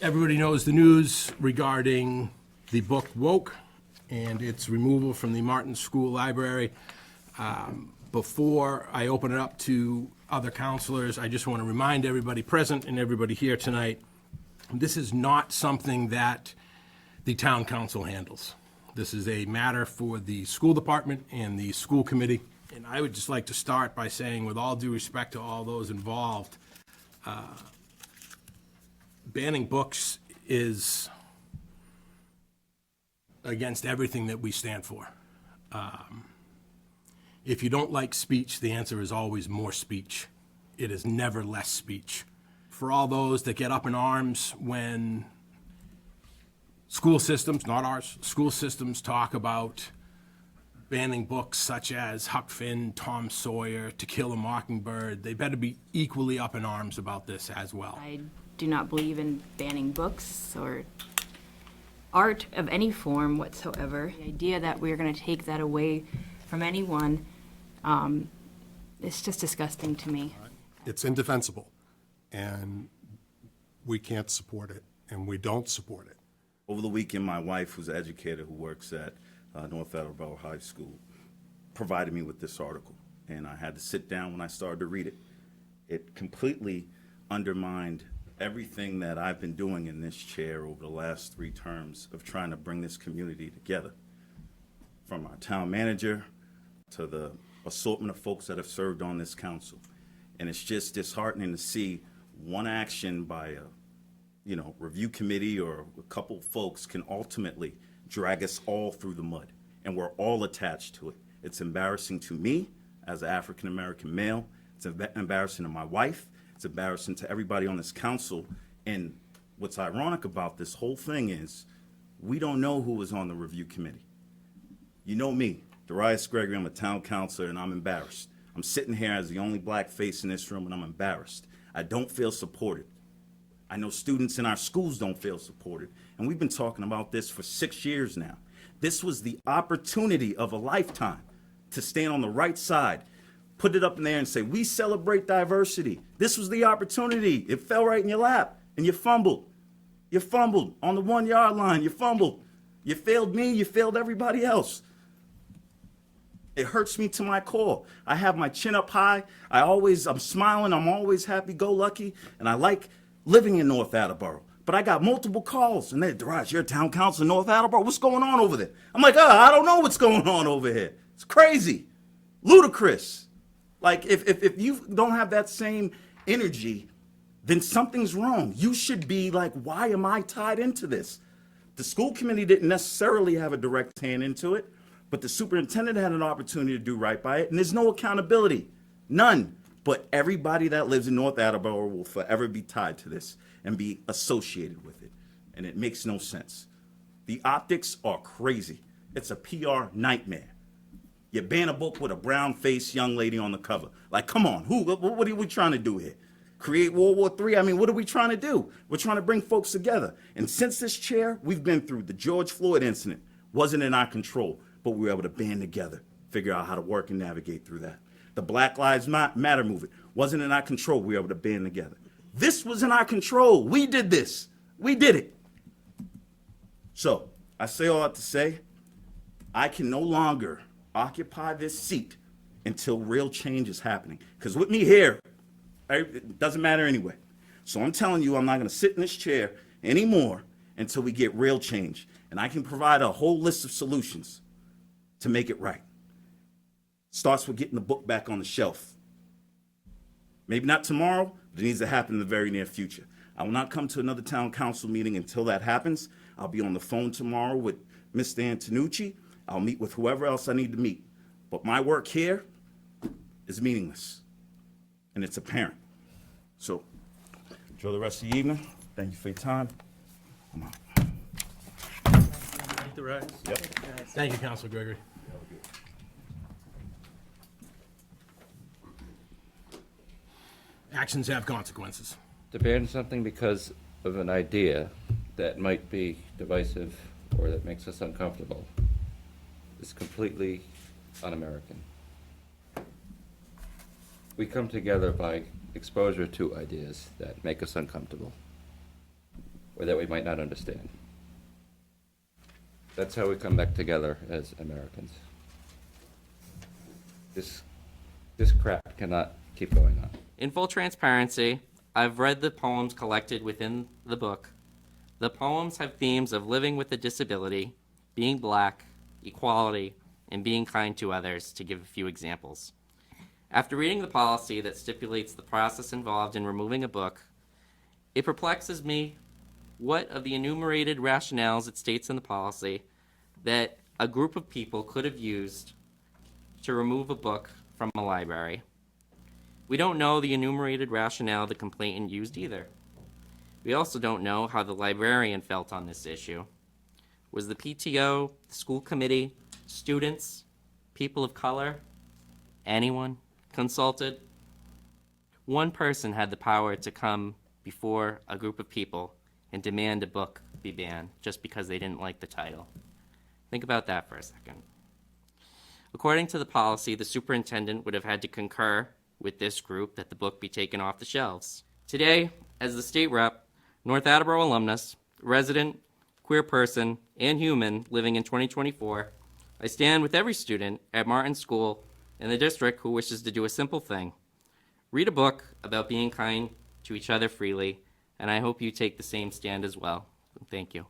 Everybody knows the news regarding the book Woke and its removal from the Martin School Library. Before I open it up to other counselors, I just want to remind everybody present and everybody here tonight, this is not something that the town council handles. This is a matter for the school department and the school committee. And I would just like to start by saying, with all due respect to all those involved, banning books is against everything that we stand for. If you don't like speech, the answer is always more speech. It is never less speech. For all those that get up in arms when school systems, not ours, school systems talk about banning books such as Huck Finn, Tom Sawyer, To Kill a Mockingbird, they better be equally up in arms about this as well. I do not believe in banning books or art of any form whatsoever. The idea that we're going to take that away from anyone, it's just disgusting to me. It's indefensible, and we can't support it, and we don't support it. Over the weekend, my wife, who's an educator who works at North Attleboro High School, provided me with this article, and I had to sit down when I started to read it. It completely undermined everything that I've been doing in this chair over the last 3 terms of trying to bring this community together, from our town manager to the assortment of folks that have served on this council. And it's just disheartening to see one action by a review committee or a couple folks can ultimately drag us all through the mud, and we're all attached to it. It's embarrassing to me as an African-American male. It's embarrassing to my wife. It's embarrassing to everybody on this council. And what's ironic about this whole thing is we don't know who was on the review committee. You know me, Darius Gregory, I'm a town councilor, and I'm embarrassed. I'm sitting here as the only black face in this room, and I'm embarrassed. I don't feel supported. I know students in our schools don't feel supported. And we've been talking about this for 6 years now. This was the opportunity of a lifetime to stand on the right side, put it up in there and say, we celebrate diversity. This was the opportunity. It fell right in your lap, and you fumbled. You fumbled on the 1-yard line. You fumbled. You failed me. You failed everybody else. It hurts me to my core. I have my chin up high. I'm smiling. I'm always happy-go-lucky, and I like living in North Attleboro. But I got multiple calls, and they're, Darius, you're a town council in North Attleboro. What's going on over there? I'm like, I don't know what's going on over here. It's crazy, ludicrous. Like, if you don't have that same energy, then something's wrong. You should be like, why am I tied into this? The school committee didn't necessarily have a direct hand into it, but the superintendent had an opportunity to do right by it, and there's no accountability, none. But everybody that lives in North Attleboro will forever be tied to this and be associated with it, and it makes no sense. The optics are crazy. It's a PR nightmare. You ban a book with a brown-faced young lady on the cover. Like, come on, what are we trying to do here? Create World War III? I mean, what are we trying to do? We're trying to bring folks together. And since this chair, we've been through the George Floyd incident. Wasn't in our control, but we were able to band together, figure out how to work and navigate through that. The Black Lives Matter movement wasn't in our control. We were able to band together. This was in our control. We did this. We did it. So I say all that to say, I can no longer occupy this seat until real change is happening. Because with me here, it doesn't matter anyway. So I'm telling you, I'm not going to sit in this chair anymore until we get real change. And I can provide a whole list of solutions to make it right. Starts with getting the book back on the shelf. Maybe not tomorrow, but it needs to happen in the very near future. I will not come to another town council meeting until that happens. I'll be on the phone tomorrow with Mr. Antonucci. I'll meet with whoever else I need to meet. But my work here is meaningless, and it's apparent. So enjoy the rest of the evening. Thank you for your time. I'm out. Yep. Thank you, Councilor Gregory. Actions have consequences. To ban something because of an idea that might be divisive or that makes us uncomfortable is completely un-American. We come together by exposure to ideas that make us uncomfortable. or that we might not understand. That's how we come back together as Americans. This crap cannot keep going on. In full transparency, I've read the poems collected within the book. The poems have themes of living with a disability, being black, equality, and being kind to others, to give a few examples. After reading the policy that stipulates the process involved in removing a book, it perplexes me what of the enumerated rationales it states in the policy that a group of people could have used to remove a book from a library. We don't know the enumerated rationale the complainant used either. We also don't know how the librarian felt on this issue. Was the PTO, the school committee, students, people of color, anyone consulted? One person had the power to come before a group of people and demand a book be banned just because they didn't like the title. Think about that for a second. According to the policy, the superintendent would have had to concur with this group that the book be taken off the shelves. Today, as the state rep, North Attleboro alumnus, resident, queer person, and human living in 2024, I stand with every student at Martin School in the district who wishes to do a simple thing. Read a book about being kind to each other freely, and I hope you take the same stand as well. Thank you.